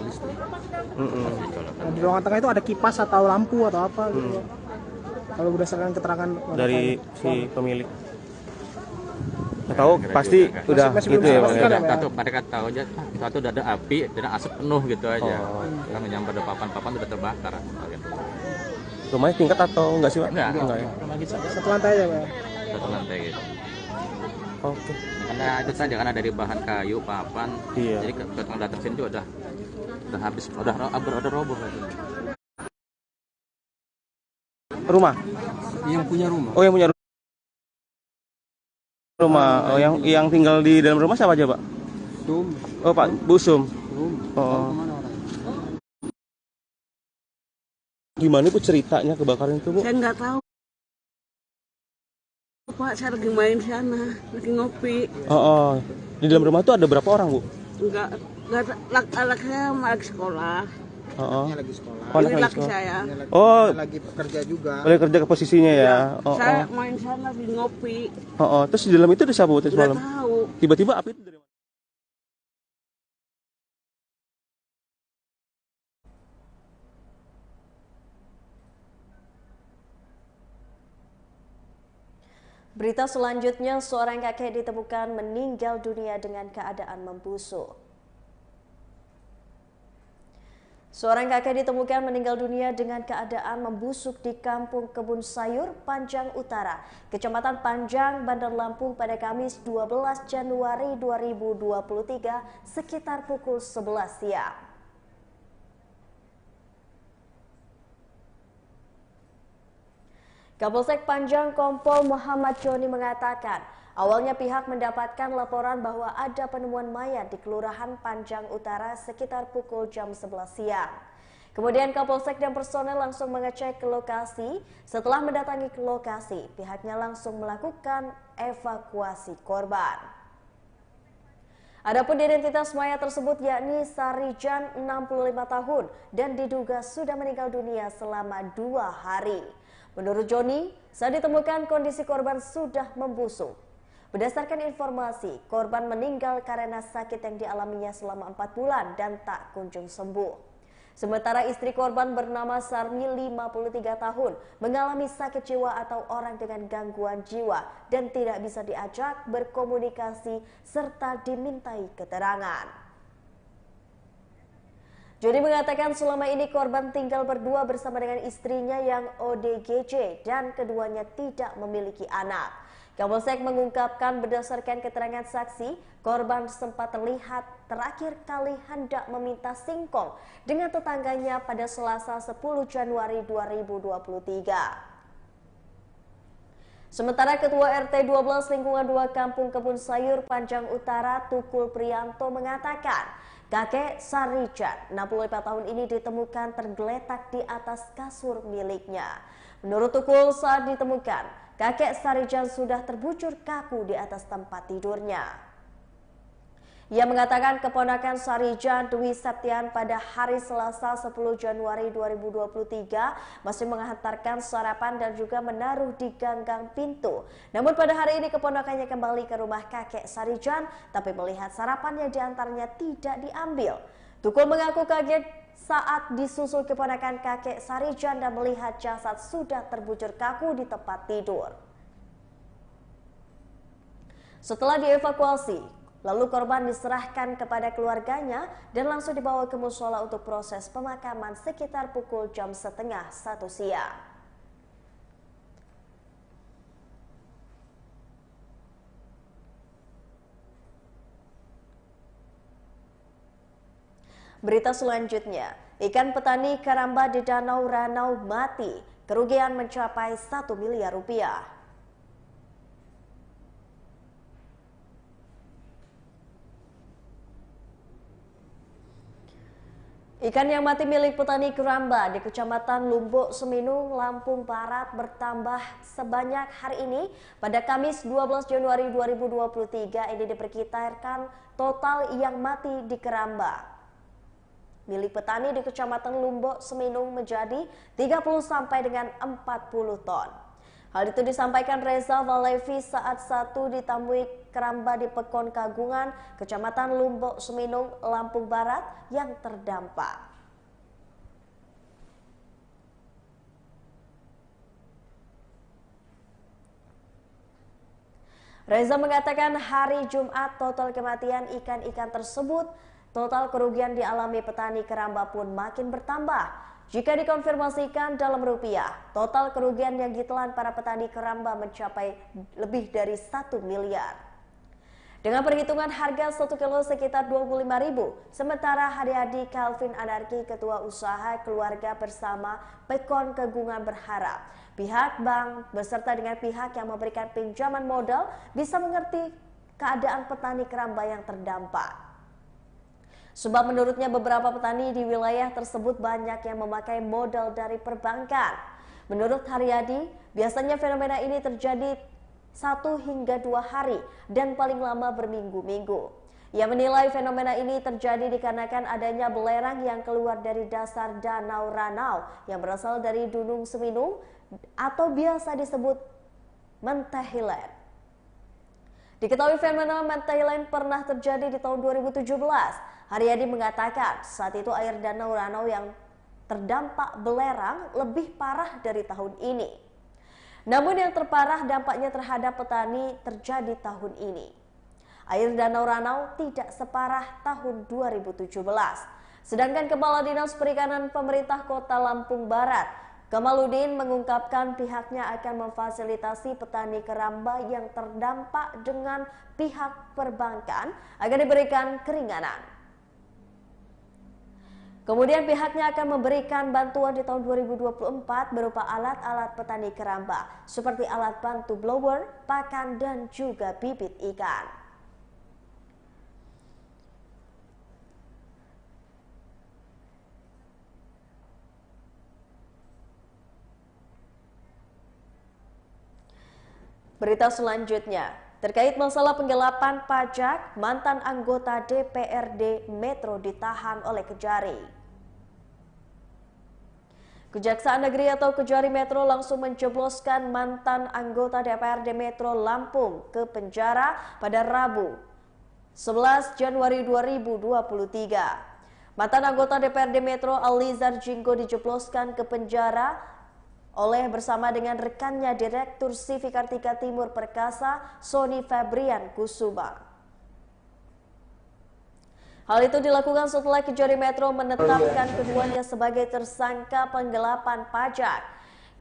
listrik. Nah, di ruangan tengah itu ada kipas atau lampu atau apa gitu. Kalau berdasarkan keterangan dari si pemilik. Tahu pasti juga, udah masih gitu belum ya, Bang. dipastikan Ya? ya, Pak? Mereka tahu aja itu ada api dan asap penuh gitu aja. Oh, Karena nyampe ada papan-papan udah terbakar. Rumahnya tingkat atau enggak sih, Pak? Enggak ya. Satu lantai aja, Pak. satu lantai gitu. Oke. Karena itu saja karena dari bahan kayu, papan. Iya. Jadi ketika datang sini juga udah habis, udah roboh gitu. Rumah. Yang punya rumah. Oh, yang punya rumah. Oh, yang tinggal di dalam rumah siapa aja, Pak? Sum. Oh, Pak Busum. Sum. Oh. Kemana orang? Gimana Bu ceritanya kebakaran itu, Bu? Saya nggak tahu Pak, saya lagi main sana, lagi ngopi. Oh. Di dalam rumah itu ada berapa orang, Bu? Enggak, anak saya lagi sekolah. Oh. Lagi sekolah. Oh, Ini anak laki sekolah. saya. Oh, Lagi bekerja juga. boleh kerja ke posisinya ya. Saya main sana lagi ngopi. Terus di dalam itu ada siapa, Bu, tadi Nggak malam? tahu. Tiba-tiba api itu dari mana? Berita selanjutnya, seorang kakek ditemukan meninggal dunia dengan keadaan membusuk. Seorang kakek ditemukan meninggal dunia dengan keadaan membusuk di Kampung Kebun Sayur, Panjang Utara, Kecamatan Panjang, Bandar Lampung pada Kamis 12 Januari 2023 sekitar pukul 11 siang. Kapolsek Panjang Kompol Muhammad Joni mengatakan, awalnya pihak mendapatkan laporan bahwa ada penemuan mayat di Kelurahan Panjang Utara sekitar pukul jam 11 siang. Kemudian Kapolsek dan personel langsung mengecek ke lokasi. Setelah mendatangi ke lokasi, pihaknya langsung melakukan evakuasi korban. Adapun identitas mayat tersebut yakni Sarijan 65 tahun dan diduga sudah meninggal dunia selama 2 hari. Menurut Joni, saat ditemukan kondisi korban sudah membusuk. Berdasarkan informasi, korban meninggal karena sakit yang dialaminya selama 4 bulan dan tak kunjung sembuh. Sementara istri korban bernama Sarmi 53 tahun mengalami sakit jiwa atau orang dengan gangguan jiwa dan tidak bisa diajak berkomunikasi serta dimintai keterangan. Joni mengatakan selama ini korban tinggal berdua bersama dengan istrinya yang ODGJ dan keduanya tidak memiliki anak. Kapolsek mengungkapkan berdasarkan keterangan saksi, korban sempat terlihat terakhir kali hendak meminta singkong dengan tetangganya pada Selasa 10 Januari 2023. Sementara Ketua RT 12 Lingkungan 2 Kampung Kebun Sayur Panjang Utara Tukul Priyanto mengatakan, kakek Sarijan 65 tahun ini ditemukan tergeletak di atas kasur miliknya. Menurut Tukul, saat ditemukan, kakek Sarijan sudah terbujur kaku di atas tempat tidurnya. Ia mengatakan keponakan Sarijan Dwi Septian pada hari Selasa 10 Januari 2023 masih menghantarkan sarapan dan juga menaruh di ganggang pintu. Namun pada hari ini keponakannya kembali ke rumah kakek Sarijan tapi melihat sarapannya diantaranya tidak diambil. Tukul mengaku kaget saat disusul keponakan kakek Sarijan dan melihat jasad sudah terbujur kaku di tempat tidur. Setelah dievakuasi, lalu korban diserahkan kepada keluarganya dan langsung dibawa ke musola untuk proses pemakaman sekitar pukul jam setengah 1 siang. Berita selanjutnya, ikan petani karamba di Danau Ranau mati, kerugian mencapai 1 miliar rupiah. Ikan yang mati milik petani keramba di Kecamatan Lumbuk Seminung, Lampung Barat bertambah sebanyak hari ini. Pada Kamis 12 Januari 2023 ini diperkirakan total yang mati di keramba milik petani di Kecamatan Lumbuk Seminung menjadi 30 sampai dengan 40 ton. Hal itu disampaikan Reza Valevi saat satu ditamui keramba di Pekon Kagungan, Kecamatan Lumbok Seminung, Lampung Barat yang terdampak. Reza mengatakan hari Jumat total kematian ikan-ikan tersebut, total kerugian dialami petani keramba pun makin bertambah. Jika dikonfirmasikan dalam rupiah, total kerugian yang ditelan para petani keramba mencapai lebih dari 1 miliar. Dengan perhitungan harga 1 kilo sekitar 25.000, sementara Haryadi Calvin Anarki, Ketua Usaha Keluarga Bersama Pekon Kagungan berharap pihak bank beserta dengan pihak yang memberikan pinjaman modal bisa mengerti keadaan petani keramba yang terdampak. Sebab menurutnya beberapa petani di wilayah tersebut banyak yang memakai modal dari perbankan. Menurut Haryadi, biasanya fenomena ini terjadi 1 hingga 2 hari dan paling lama berminggu-minggu. Ia menilai fenomena ini terjadi dikarenakan adanya belerang yang keluar dari dasar danau Ranau yang berasal dari Gunung Seminung atau biasa disebut Mentahilen. Diketahui fenomena Mentahilen pernah terjadi di tahun 2017. Haryadi mengatakan saat itu air danau Ranau yang terdampak belerang lebih parah dari tahun ini. Namun yang terparah dampaknya terhadap petani terjadi tahun ini. Air danau Ranau tidak separah tahun 2017. Sedangkan Kepala Dinas Perikanan Pemerintah Kota Lampung Barat, Kamaludin, mengungkapkan pihaknya akan memfasilitasi petani keramba yang terdampak dengan pihak perbankan agar diberikan keringanan. Kemudian pihaknya akan memberikan bantuan di tahun 2024 berupa alat-alat petani keramba seperti alat bantu blower, pakan, dan juga bibit ikan. Berita selanjutnya, terkait masalah penggelapan pajak, mantan anggota DPRD Metro ditahan oleh Kejari. Kejaksaan Negeri atau Kejari Metro langsung menjebloskan mantan anggota DPRD Metro Lampung ke penjara pada Rabu 11 Januari 2023. Mantan anggota DPRD Metro Alizar Jinggo dijebloskan ke penjara oleh bersama dengan rekannya Direktur Civi Kartika Timur Perkasa, Sony Febrian Kusuma. Hal itu dilakukan setelah Kejari Metro menetapkan keduanya sebagai tersangka penggelapan pajak.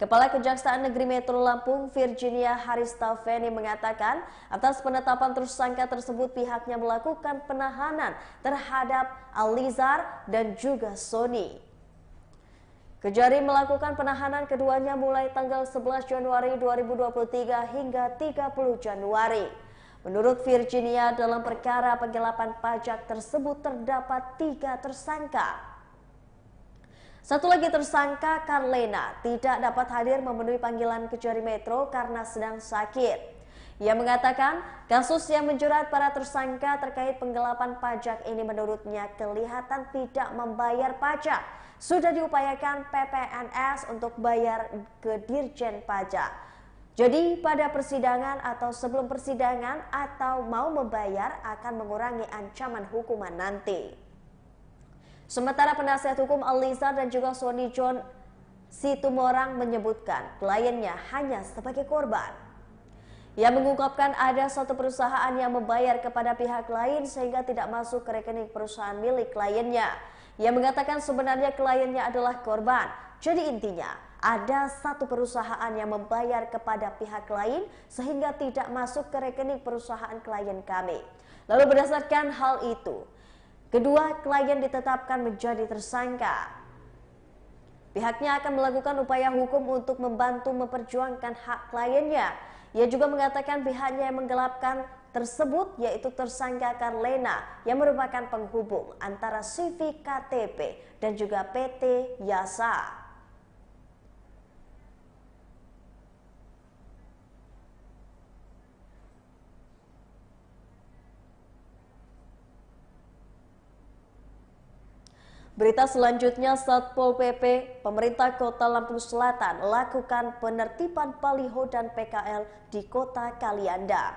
Kepala Kejaksaan Negeri Metro Lampung, Virginia Haristalveni, mengatakan atas penetapan tersangka tersebut pihaknya melakukan penahanan terhadap Alizar dan juga Sony. Kejari melakukan penahanan keduanya mulai tanggal 11 Januari 2023 hingga 30 Januari. Menurut Virginia, dalam perkara penggelapan pajak tersebut terdapat 3 tersangka. Satu lagi tersangka, Karlena, tidak dapat hadir memenuhi panggilan Kejari Metro karena sedang sakit. Ia mengatakan kasus yang menjerat para tersangka terkait penggelapan pajak ini menurutnya kelihatan tidak membayar pajak. Sudah diupayakan PPNS untuk bayar ke Dirjen Pajak. Jadi pada persidangan atau sebelum persidangan atau mau membayar akan mengurangi ancaman hukuman nanti. Sementara penasihat hukum Alizar dan juga Sony John Situmorang menyebutkan kliennya hanya sebagai korban. Ia mengungkapkan ada satu perusahaan yang membayar kepada pihak lain sehingga tidak masuk ke rekening perusahaan milik kliennya. Ia mengatakan sebenarnya kliennya adalah korban. Jadi intinya ada satu perusahaan yang membayar kepada pihak lain sehingga tidak masuk ke rekening perusahaan klien kami. Lalu berdasarkan hal itu, kedua klien ditetapkan menjadi tersangka. Pihaknya akan melakukan upaya hukum untuk membantu memperjuangkan hak kliennya. Ia juga mengatakan pihaknya yang menggelapkan tersebut yaitu tersangka Karlena yang merupakan penghubung antara Civi KTP dan juga PT Yasa. Berita selanjutnya, Satpol PP pemerintah Kota Lampung Selatan lakukan penertiban baliho dan PKL di Kota Kalianda.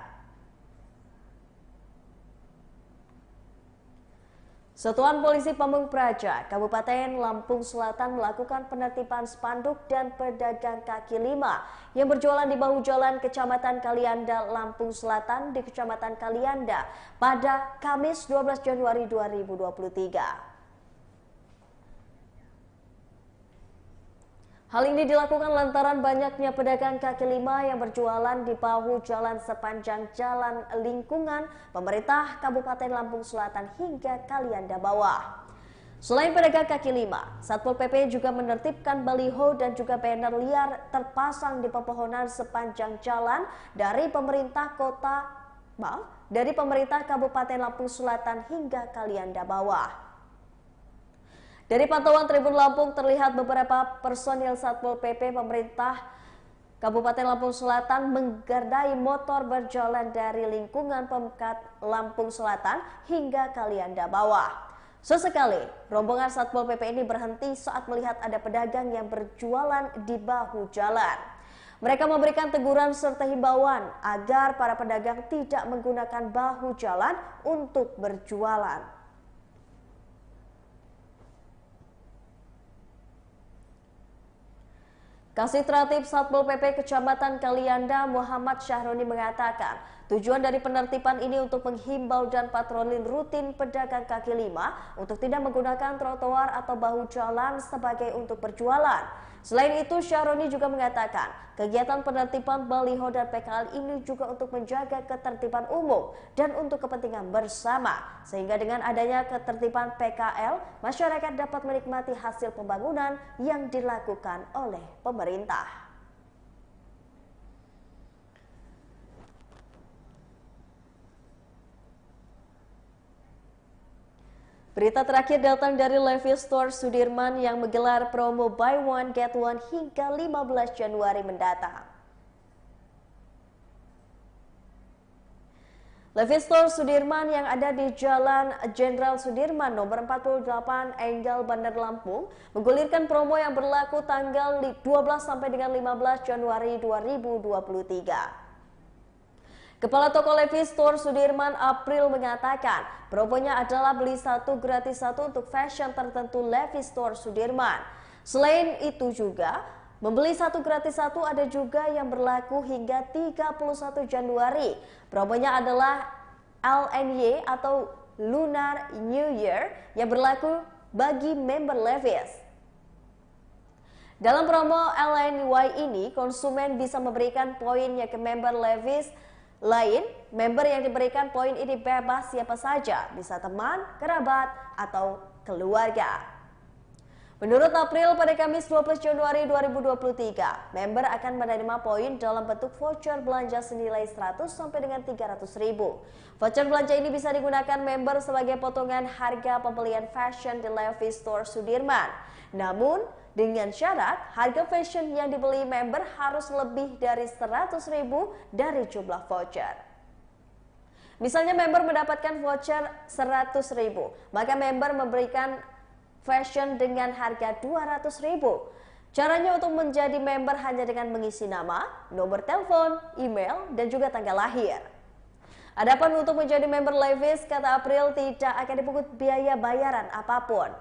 Satuan Polisi Pamung Praja, Kabupaten Lampung Selatan melakukan penertiban spanduk dan pedagang kaki lima yang berjualan di bahu jalan Kecamatan Kalianda, Lampung Selatan di Kecamatan Kalianda pada Kamis 12 Januari 2023. Hal ini dilakukan lantaran banyaknya pedagang kaki lima yang berjualan di bahu jalan sepanjang jalan lingkungan pemerintah Kabupaten Lampung Selatan hingga Kalianda Bawah. Selain pedagang kaki lima, Satpol PP juga menertibkan baliho dan juga banner liar terpasang di pepohonan sepanjang jalan dari pemerintah Kabupaten Lampung Selatan hingga Kalianda Bawah. Dari pantauan Tribun Lampung terlihat beberapa personil Satpol PP pemerintah Kabupaten Lampung Selatan menggardai motor berjalan dari lingkungan Pemkat Lampung Selatan hingga Kalianda Bawah. Sesekali, rombongan Satpol PP ini berhenti saat melihat ada pedagang yang berjualan di bahu jalan. Mereka memberikan teguran serta himbauan agar para pedagang tidak menggunakan bahu jalan untuk berjualan. Kasih-Tratip Satpol PP Kecamatan Kalianda Muhammad Syahroni mengatakan tujuan dari penertiban ini untuk menghimbau dan patroli rutin pedagang kaki lima untuk tidak menggunakan trotoar atau bahu jalan sebagai untuk berjualan. Selain itu, Syahroni juga mengatakan kegiatan penertiban baliho dan PKL ini juga untuk menjaga ketertiban umum dan untuk kepentingan bersama. Sehingga dengan adanya ketertiban PKL, masyarakat dapat menikmati hasil pembangunan yang dilakukan oleh pemerintah. Berita terakhir datang dari Levi's Store Sudirman yang menggelar promo buy one get one hingga 15 Januari mendatang. Levi's Store Sudirman yang ada di Jalan Jenderal Sudirman nomor 48 Enggal Bandar Lampung menggulirkan promo yang berlaku tanggal 12 sampai dengan 15 Januari 2023. Kepala Toko Levi's Store Sudirman April mengatakan promonya adalah beli satu gratis satu untuk fashion tertentu Levi's Store Sudirman. Selain itu juga membeli satu gratis satu ada juga yang berlaku hingga 31 Januari. Promonya adalah LNY atau Lunar New Year yang berlaku bagi member Levi's. Dalam promo LNY ini konsumen bisa memberikan poinnya ke member Levi's lain. Member yang diberikan poin ini bebas siapa saja, bisa teman, kerabat, atau keluarga. Menurut April, pada Kamis 12 Januari 2023, member akan menerima poin dalam bentuk voucher belanja senilai 100 sampai dengan 300 ribu. Voucher belanja ini bisa digunakan member sebagai potongan harga pembelian fashion di Levi's Store Sudirman. Namun, dengan syarat harga fashion yang dibeli member harus lebih dari 100 ribu dari jumlah voucher. Misalnya member mendapatkan voucher 100 ribu, maka member memberikan fashion dengan harga 200 ribu. Caranya untuk menjadi member hanya dengan mengisi nama, nomor telepon, email, dan juga tanggal lahir. Adapun untuk menjadi member Levi's, kata April, tidak akan dipungut biaya bayaran apapun.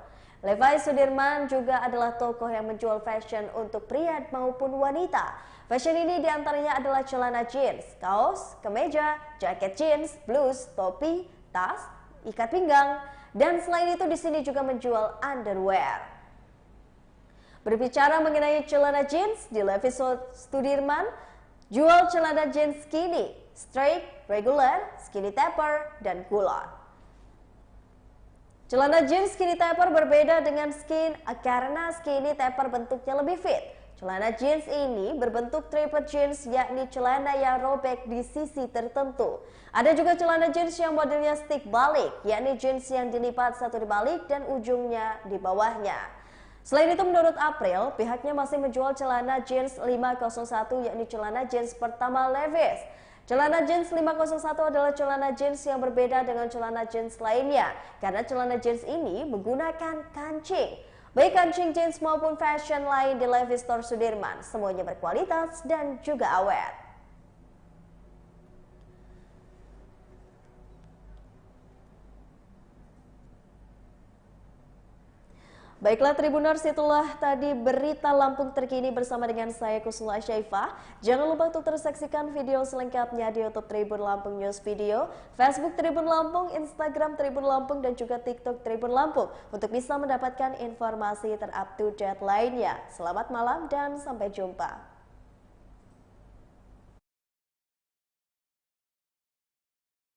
Levi's Sudirman juga adalah toko yang menjual fashion untuk pria maupun wanita. Fashion ini diantaranya adalah celana jeans, kaos, kemeja, jaket jeans, blus, topi, tas, ikat pinggang, dan selain itu di sini juga menjual underwear. Berbicara mengenai celana jeans di Levi's Sudirman, jual celana jeans skinny, straight, regular, skinny taper, dan kulot. Celana jeans skinny taper berbeda dengan skin karena skinny taper bentuknya lebih fit. Celana jeans ini berbentuk tripod jeans, yakni celana yang robek di sisi tertentu. Ada juga celana jeans yang modelnya stick balik, yakni jeans yang dilipat satu di balik dan ujungnya di bawahnya. Selain itu, menurut April, pihaknya masih menjual celana jeans 501, yakni celana jeans pertama Levi's. Celana jeans 501 adalah celana jeans yang berbeda dengan celana jeans lainnya karena celana jeans ini menggunakan kancing. Baik kancing jeans maupun fashion lain di Levi's Store Sudirman, semuanya berkualitas dan juga awet. Baiklah Tribuners, itulah tadi berita Lampung terkini bersama dengan saya Kusuma Syaifah. Jangan lupa untuk terus saksikan video selengkapnya di YouTube Tribun Lampung News Video, Facebook Tribun Lampung, Instagram Tribun Lampung, dan juga TikTok Tribun Lampung untuk bisa mendapatkan informasi terupdate lainnya. Selamat malam dan sampai jumpa.